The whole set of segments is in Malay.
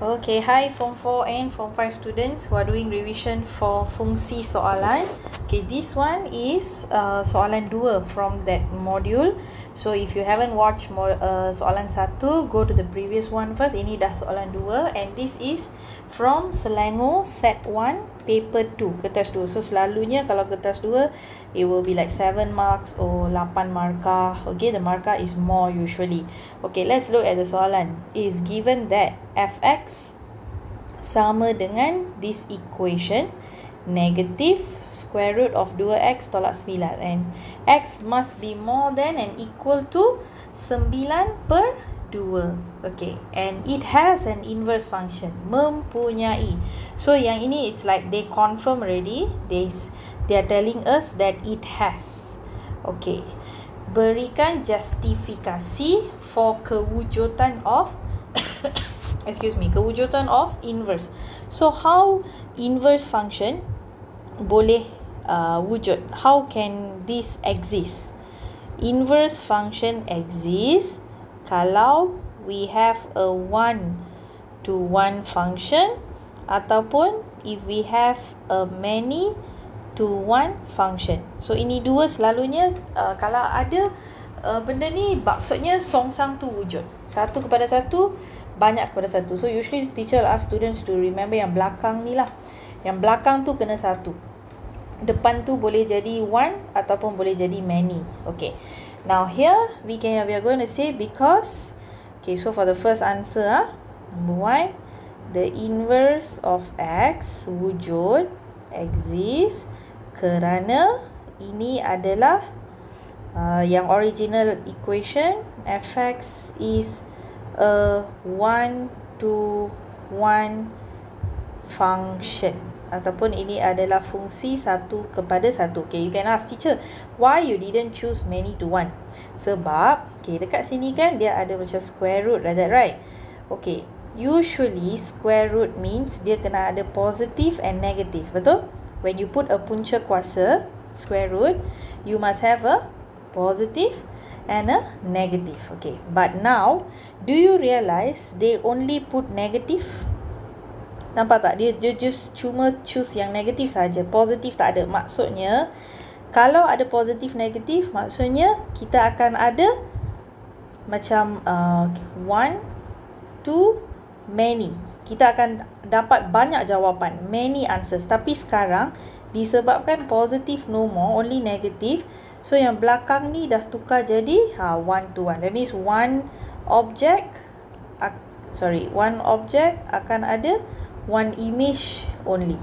Okay, hi Form 4 and Form 5 students who are doing revision for fungsi soalan. Okay, this one is soalan 2 from that module. So if you haven't watched soalan 1, go to the previous one first. Ini dah soalan 2 and this is from Selangor set 1 paper 2, kertas 2. So selalunya kalau kertas 2 it will be like 7 marks or 8 markah. Okay, the markah is more usually. Okay, let's look at the soalan. It is given that fx sama dengan this equation negative square root of 2x tolak 9 and x must be more than and equal to 9/2. Okay, and it has an inverse function, mempunyai. So yang ini it's like they confirm already, they are telling us that it has. Okay, berikan justifikasi for kewujudan of kewujudan of inverse. So how inverse function boleh wujud? How can this exist? Inverse function exists kalau we have a 1-to-1 function ataupun if we have a many-to-1 function. So ini dua selalunya kalau ada benda ni maksudnya songsang tu wujud. Satu kepada satu, banyak kepada satu. So usually teacher ask students to remember yang belakang ni lah. Yang belakang tu kena satu. Depan tu boleh jadi one ataupun boleh jadi many. Okay. Now here we are going to say because. Okay, so for the first answer, number 1, the inverse of x wujud exist kerana ini adalah yang original equation fx is a 1-to-1 function ataupun ini adalah fungsi 1 kepada 1. Okay, you can ask teacher, why you didn't choose many to 1? Sebab okay, dekat sini kan dia ada macam square root like that, right? Okay, usually square root means dia kena ada positive and negative, betul? When you put a punca kuasa square root, you must have a positive and a negative. Okay, but now do you realize they only put negative? Nampak tak? Dia just cuma choose yang negatif saja, positif tak ada. Maksudnya kalau ada positif negatif, maksudnya kita akan ada macam one to many. Kita akan dapat banyak jawapan, many answers. Tapi sekarang disebabkan positif no more, only negative, so yang belakang ni dah tukar jadi one to one. That means one object akan ada one image only.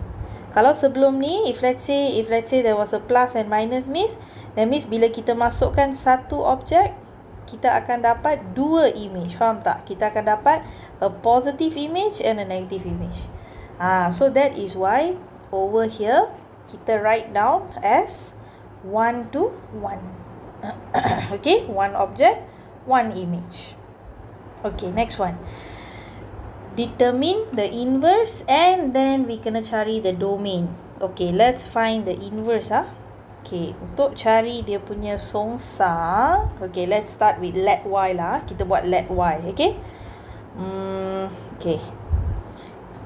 Kalau sebelum ni, if let's say there was a plus and minus means, that means bila kita masukkan satu objek, kita akan dapat dua image. Faham tak? Kita akan dapat a positive image and a negative image. So that is why over here kita write down as 1-to-1. Okay, one object, one image. Okay, next one. Determine the inverse and then we kena cari the domain. Okay, let's find the inverse. Okay, untuk cari dia punya songsa, okay, let's start with let y lah. Kita buat let y, okay? Okay.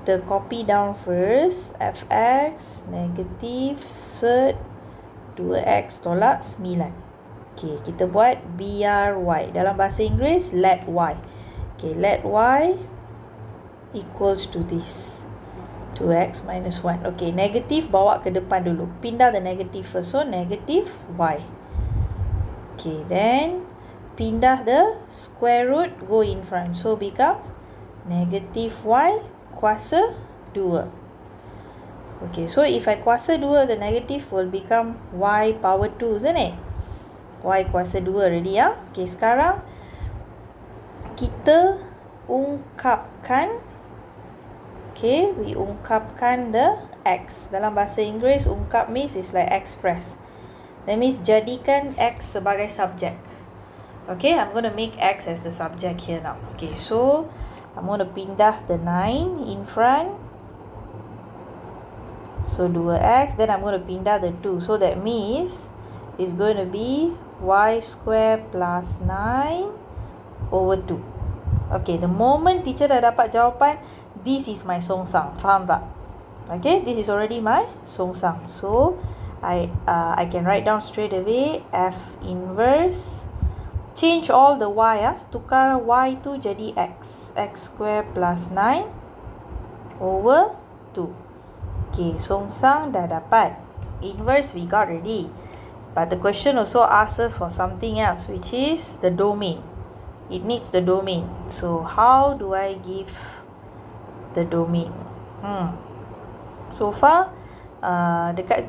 Kita copy down first. Fx negative cert 2x tolak 9. Okay, kita buat bry. Dalam bahasa Inggeris, let y. Okay, let y equals to this. 2x minus 1. Okay, negative bawa ke depan dulu. Pindah the negative first. So, negative y. Okay, then pindah the square root, go in front. So, becomes negative y kuasa 2. Okay, so if I kuasa 2, the negative will become y power 2, isn't it? Y kuasa 2 already, ya. Okay, sekarang kita ungkapkan. Okay, we ungkapkan the x. Dalam bahasa Inggeris, ungkap means is like express. That means jadikan x sebagai subjek. Okay, I'm going to make x as the subject here now. Okay, so I'm going to pindah the 9 in front. So 2x, then I'm going to pindah the 2. So that means it's going to be y square plus 9 over 2. Okay, the moment teacher dah dapat jawapan, this is my songsang. Faham tak? Okay, this is already my songsang. So, I can write down straight away F inverse. Change all the y, tukar y tu jadi x. X square plus 9 over 2. Okay, songsang dah dapat. Inverse we got already. But the question also asks us for something else, which is the domain. It needs the domain. So how do I give the domain? So far, dekat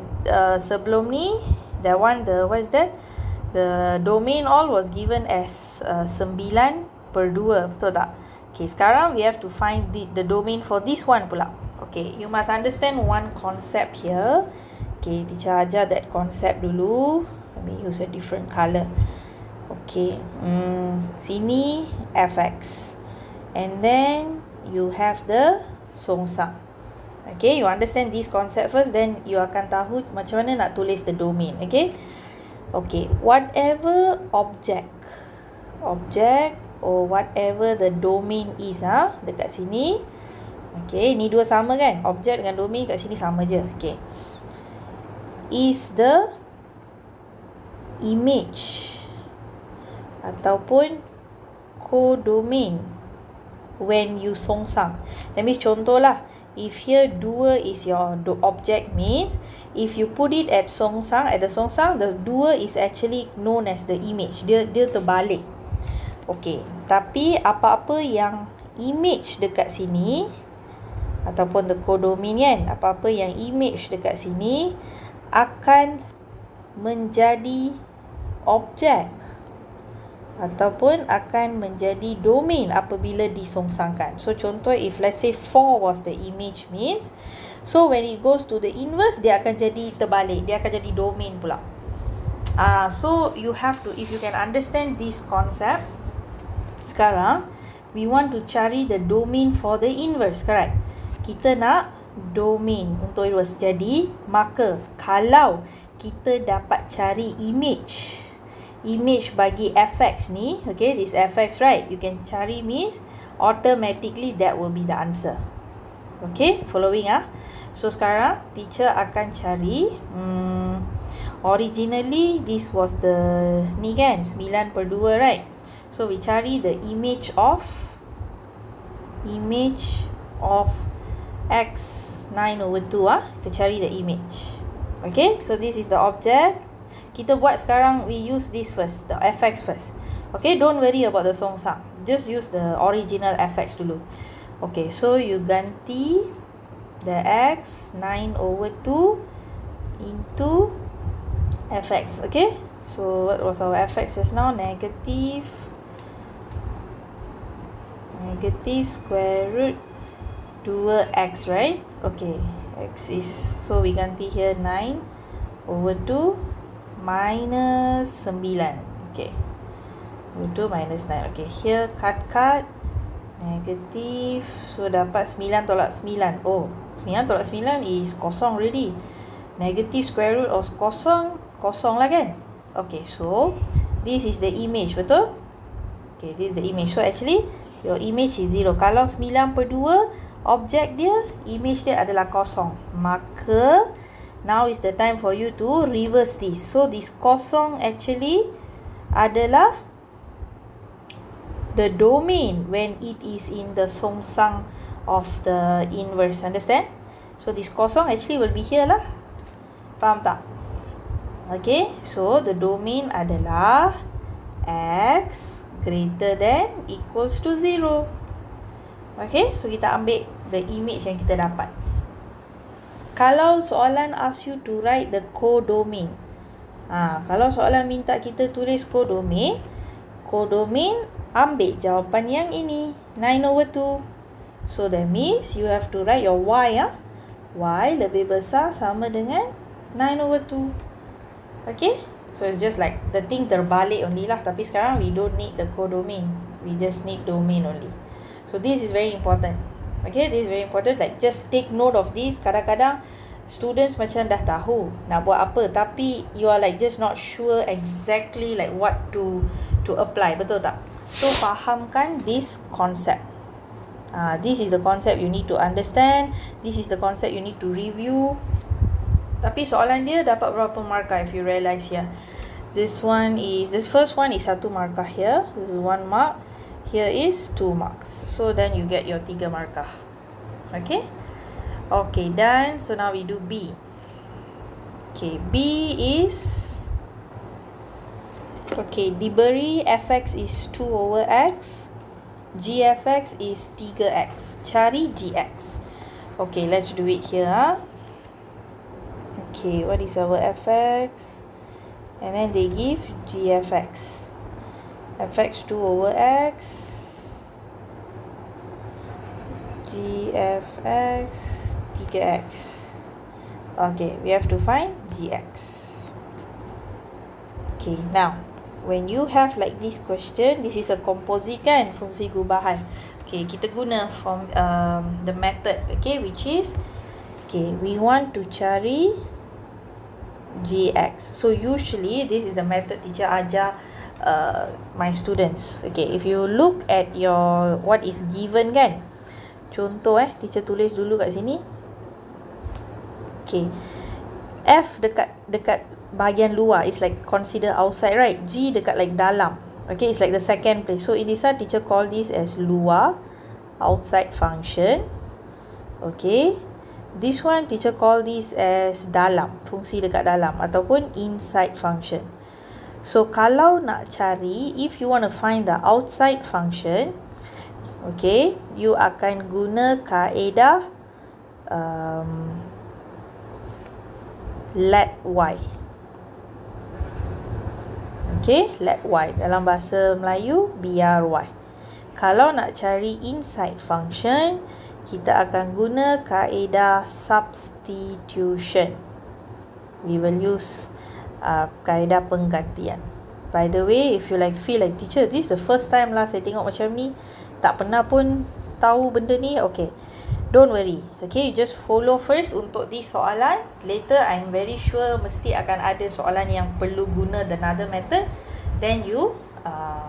sebelum ni, that one, what is that? The domain all was given as 9/2, betul tak? Okay, sekarang we have to find the domain for this one pula. Okay, you must understand one concept here. Okay, teacher ajar that concept dulu. Let me use a different colour. Okay, sini fx. And then you have the songsang. Okay, you understand this concept first, then you akan tahu macam mana nak tulis the domain. Okay, okay, whatever object or whatever the domain is, dekat sini. Okay, ni dua sama kan? Object dengan domain kat sini sama je. Okay, is the image ataupun codomain when you songsang. That means contoh lah, if here 2 is your object, means if you put it at the songsang, the 2 is actually known as the image. Dia terbalik. Okay, tapi apa-apa yang image dekat sini ataupun the codomain kan, apa-apa yang image dekat sini akan menjadi objek ataupun akan menjadi domain apabila disongsangkan. So contoh, if let's say 4 was the image, means so when it goes to the inverse, dia akan jadi terbalik, dia akan jadi domain pula. So you have to, if you can understand this concept, sekarang we want to cari the domain for the inverse, correct? Kita nak domain untuk inverse. Jadi maka kalau kita dapat cari image bagi fx ni, okay, this fx, right, you can cari, means automatically that will be the answer. Okay, following so sekarang teacher akan cari, originally this was the ni kan, 9/2, right? So we cari the image of x 9/2, kita cari the image. Okay, so this is the object. Kita buat sekarang, we use this first, the fx first. Okay, don't worry about the songsang, just use the original fx dulu. Okay, so you ganti the x 9/2 into fx. Okay, so what was our fx just now? Negative square root 2x, right? Okay, x is, so we ganti here 9/2 minus 9. Okay, 2 minus 9. Okay, here cut negative, so dapat 9 tolak 9. Oh, 9 tolak 9 is kosong already. Negative square root of kosong lah kan? Okay, so this is the image, betul? Okay, this is the image. So actually your image is 0. Kalau 9/2, objek dia, image dia adalah kosong, maka now is the time for you to reverse this. So this kosong actually adalah the domain when it is in the songsang of the inverse. Understand? So this kosong actually will be here lah. Faham tak? Okay, so the domain adalah x greater than equals to 0. Okay, so kita ambil the image yang kita dapat. Kalau soalan ask you to write the codomain, kalau soalan minta kita tulis codomain, ambil jawapan yang ini, 9/2. So that means you have to write your y, y lebih besar sama dengan 9/2. Okay, so it's just like the thing terbalik only lah. Tapi sekarang we don't need the codomain, we just need domain only. So this is very important. Okay, this is very important. Like just take note of this. Kadang-kadang students macam dah tahu nak buat apa, tapi you are like just not sure exactly like what to apply. Betul tak? So fahamkan this concept. This is the concept you need to understand. This is the concept you need to review. Tapi soalan dia dapat berapa markah if you realise here. This first one is 1 markah here. This is 1 mark. Here is 2 marks. So then you get your 3 markah. Okay. Okay, done. So now we do B. Okay, B is... Okay, diberi fx is 2 over x. Gfx is 3x. Cari gx. Okay, let's do it here. Okay, what is our fx? And then they give gfx. Fx 2 over x. Gfx 3x. Okay, we have to find gx. Okay, now when you have like this question, this is a composite kan, fungsi gubahan. Okay, kita guna from the method, okay, which is, okay, we want to cari gx. So usually this is the method teacher ajar my students. Okay, if you look at your what is given kan, contoh teacher tulis dulu kat sini. Okay, F dekat bahagian luar is like consider outside, right? G dekat like dalam. Okay, it's like the second place. So in this one, teacher call this as luar, outside function. Okay, this one teacher call this as dalam, fungsi dekat dalam, ataupun inside function. So kalau nak cari, if you want to find the outside function, okay, you akan guna kaedah let y. Okay, let y. Dalam bahasa Melayu, biar y. Kalau nak cari inside function, kita akan guna kaedah substitution. We will use kaedah penggantian. By the way, if you like feel like teacher, this is the first time lah saya tengok macam ni, tak pernah pun tahu benda ni, okay, don't worry. Okay, you just follow first untuk this soalan. Later, I'm very sure mesti akan ada soalan yang perlu guna another method. Then you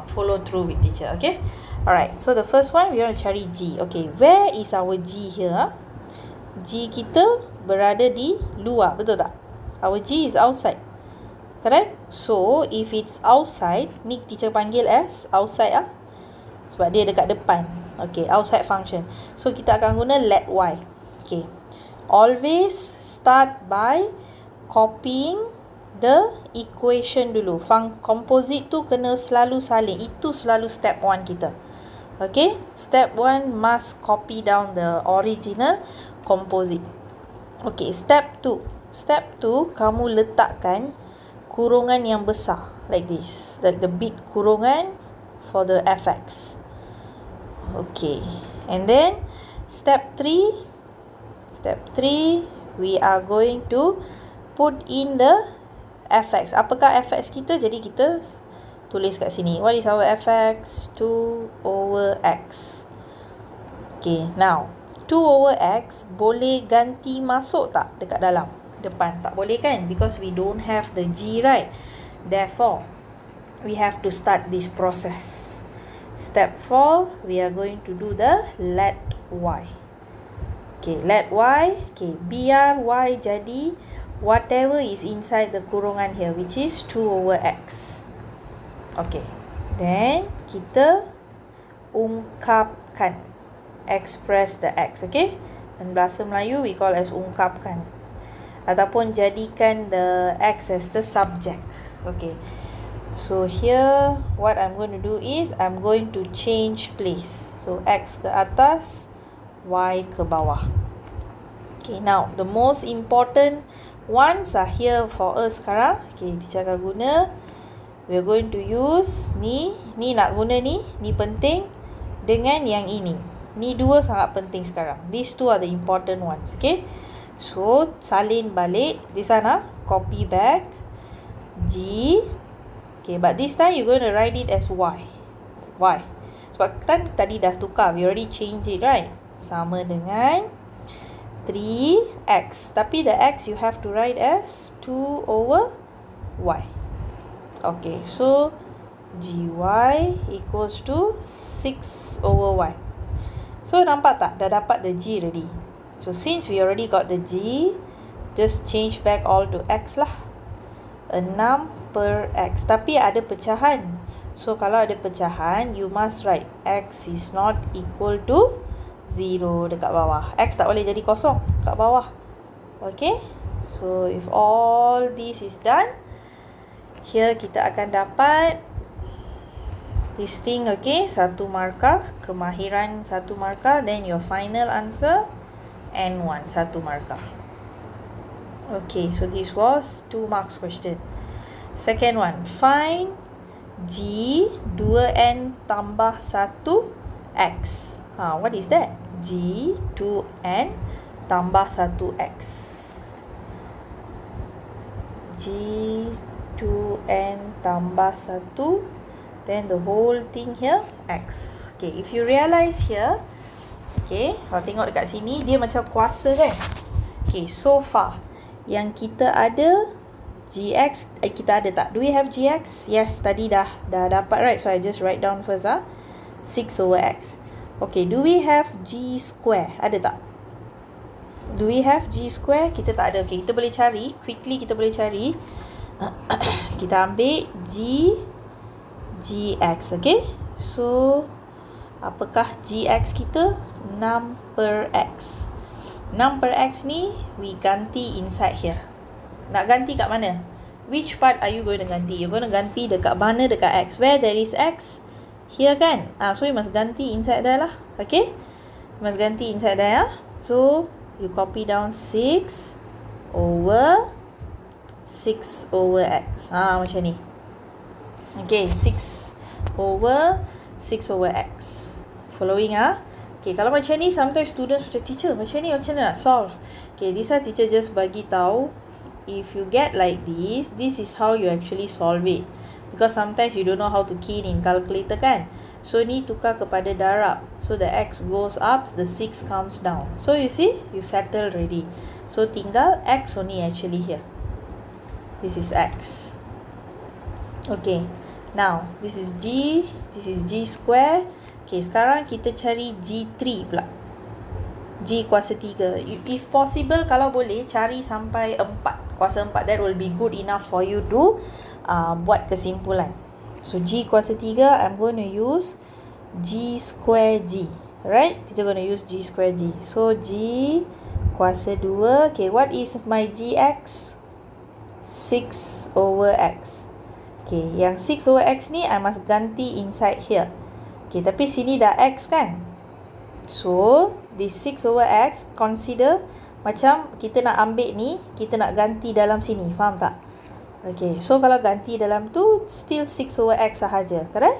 follow through with teacher. Okay. Alright. So the first one, we want to cari G. Okay. Where is our G here? G kita berada di luar. Betul tak? Our G is outside. Correct? So, if it's outside, ni teacher panggil as outside ah. Sebab dia dekat depan. Okay, outside function. So, kita akan guna let y. Okay. Always start by copying the equation dulu. Composite tu kena selalu salin. Itu selalu step 1 kita. Okay. Step 1 must copy down the original composite. Okay, step 2. Step 2, kamu letakkan kurungan yang besar. Like this. The big kurungan for the fx. Okay, and then step 3, we are going to put in the fx. Apakah fx kita? Jadi kita tulis kat sini. What is our fx? 2 over x. Okay, now 2 over x boleh ganti masuk tak dekat dalam? Depan tak boleh kan? Because we don't have the g, right? Therefore, we have to start this process. Step 4, we are going to do the let y. Okay, let y. Okay, biar y jadi whatever is inside the kurungan here, which is 2 over x. Okay, then kita ungkapkan, express the x. Okay, dan bahasa Melayu we call as ungkapkan, ataupun jadikan the x as the subject. Okay. So here, what I'm going to do is, I'm going to change place. So, X ke atas, Y ke bawah. Okay, now, the most important ones are here for us sekarang. Okay, teacher akan guna. We're going to use ni nak guna ni penting dengan yang ini. Ni dua sangat penting sekarang. These two are the important ones. Okay, so, salin balik di sana, copy back, G. Okay, but this time you're going to write it as y. Y. Sebab kan tadi dah tukar. We already changed it, right? Sama dengan 3x. Tapi the x you have to write as 2 over y. Okay, so gy equals to 6 over y. So nampak tak? Dah dapat the g already. So since we already got the g, just change back all to x lah. 6 per x. Tapi ada pecahan. So kalau ada pecahan, you must write x is not equal to 0 dekat bawah. X tak boleh jadi kosong kat bawah. Okay. So if all this is done, here kita akan dapat this thing, okay, 1 markah, kemahiran 1 markah, then your final answer N1 1 markah. Okay, so this was 2 marks question. Second one, find G 2N tambah 1X. What is that? G 2N tambah 1X. G 2N tambah 1, then the whole thing here, X. Okay, if you realize here, okay, kalau tengok dekat sini, dia macam kuasa kan? Okay, so far, yang kita ada gx, kita ada tak? Do we have gx? Yes, tadi dah dapat, right? So I just write down first 6 over x. Okay, do we have g square? Ada tak? Do we have g square? Kita tak ada. Okay, kita boleh cari, quickly kita boleh cari. Kita ambil gx, okay? So apakah gx kita? 6 per x. 6 per x ni we ganti inside here. Nak ganti kat mana? Which part are you going to ganti? You're going to ganti dekat mana? Dekat x. Where there is x? Here kan? So you must ganti inside there lah. Okay? You must ganti inside there. So you copy down 6 over x. Macam ni. Okay, 6 over x. Following Okay, kalau macam ni, sometimes students macam, teacher, macam ni macam mana nak solve? Okay, this one teacher just bagi tahu, if you get like this is how you actually solve it. Because sometimes you don't know how to key in calculator kan? So ni tukar kepada darab. So the x goes up, the 6 comes down. So you see, you settle already. So tinggal x only actually here. This is x. Okay, now this is g square. Okay, sekarang kita cari G3 pula. G kuasa 3. If possible, kalau boleh, cari sampai 4. Kuasa 4, that will be good enough for you to buat kesimpulan. So, G kuasa 3, I'm going to use G square G. Right? Kita going to use G square G. So, G kuasa 2. Okay, what is my GX? 6 over X. Okay, yang 6 over X ni, I must ganti inside here. Okay, tapi sini dah X kan? So, this 6 over X, consider macam kita nak ambil ni, kita nak ganti dalam sini. Faham tak? Okay, so kalau ganti dalam tu, still 6 over X sahaja. Correct?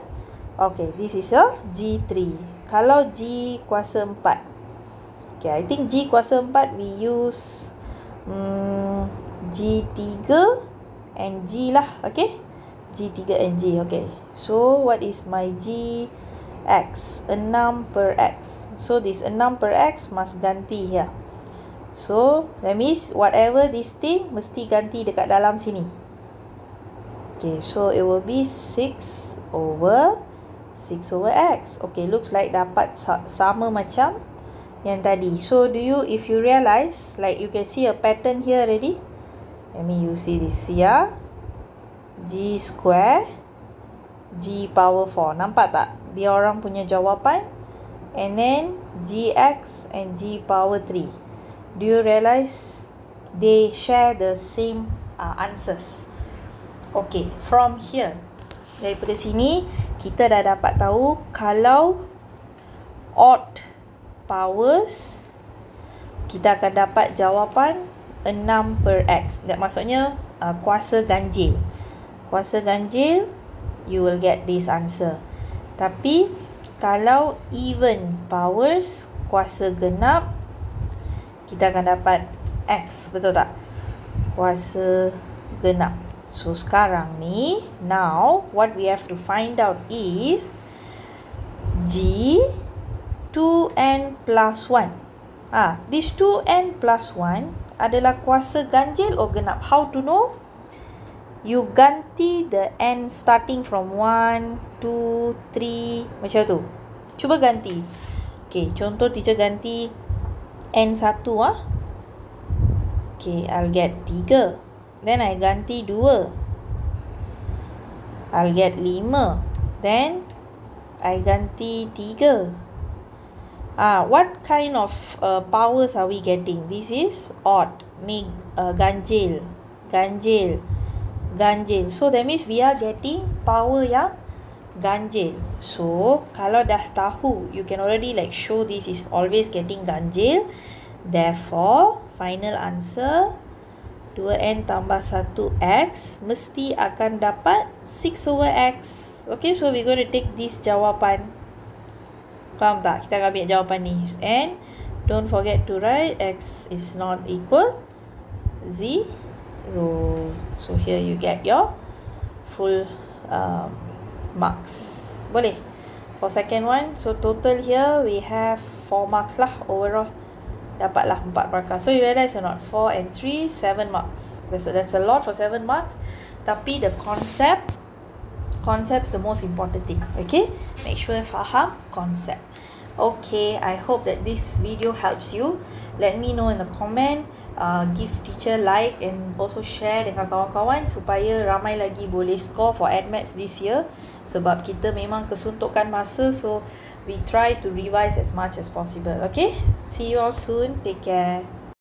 Okay, this is your G3. Kalau G kuasa 4. Okay, I think G kuasa 4, we use G3 and G lah. Okay? G3 and G. Okay. So, what is my G? X, 6 per x. So this 6 per x must ganti here. So that means whatever this thing mesti ganti dekat dalam sini. Okay, so it will be 6 over x. Okay, looks like dapat sama macam yang tadi. So if you realize, like you can see a pattern here already. Let me use this here. G square G power 4. Nampak tak? Dia orang punya jawapan. And then GX and G power 3. Do you realize they share the same answers? Okay, from here, daripada sini kita dah dapat tahu kalau odd powers, kita akan dapat jawapan 6 per x. That maksudnya kuasa ganjil. Kuasa ganjil, you will get this answer. Tapi kalau even powers, kuasa genap, kita akan dapat x. Betul tak? Kuasa genap. So sekarang ni, now what we have to find out is G 2n plus 1. This 2n plus 1 adalah kuasa ganjil or genap. How to know? you ganti the N starting from 1, 2, 3 macam tu. Cuba ganti. Okay, contoh teacher ganti N1 ah. Okay, I'll get 3. Then I ganti 2. I'll get 5. Then I ganti 3. What kind of powers are we getting? This is odd. Ni ganjil. Ganjil. Ganjil. So that means we are getting power yang ganjil. So kalau dah tahu, you can already like show this is always getting ganjil. Therefore, final answer 2n tambah 1x mesti akan dapat 6/x. Okay, so we're going to take this jawapan. Faham tak? Kita akan ambil jawapan ni. And don't forget to write x is not equal 0. So here you get your full marks. Boleh? For second one, so total here we have 4 marks lah overall. Dapatlah 4 markah. So you realize or not? 4 and 3, 7 marks. That's a lot for 7 marks. Tapi the concept's the most important thing. Okay? Make sure faham concept. Okay, I hope that this video helps you. Let me know in the comment. Give teacher like and also share dengan kawan-kawan supaya ramai lagi boleh score for ADMATS this year. Sebab kita memang kesuntukan masa, so we try to revise as much as possible. Okay? See you all soon. Take care.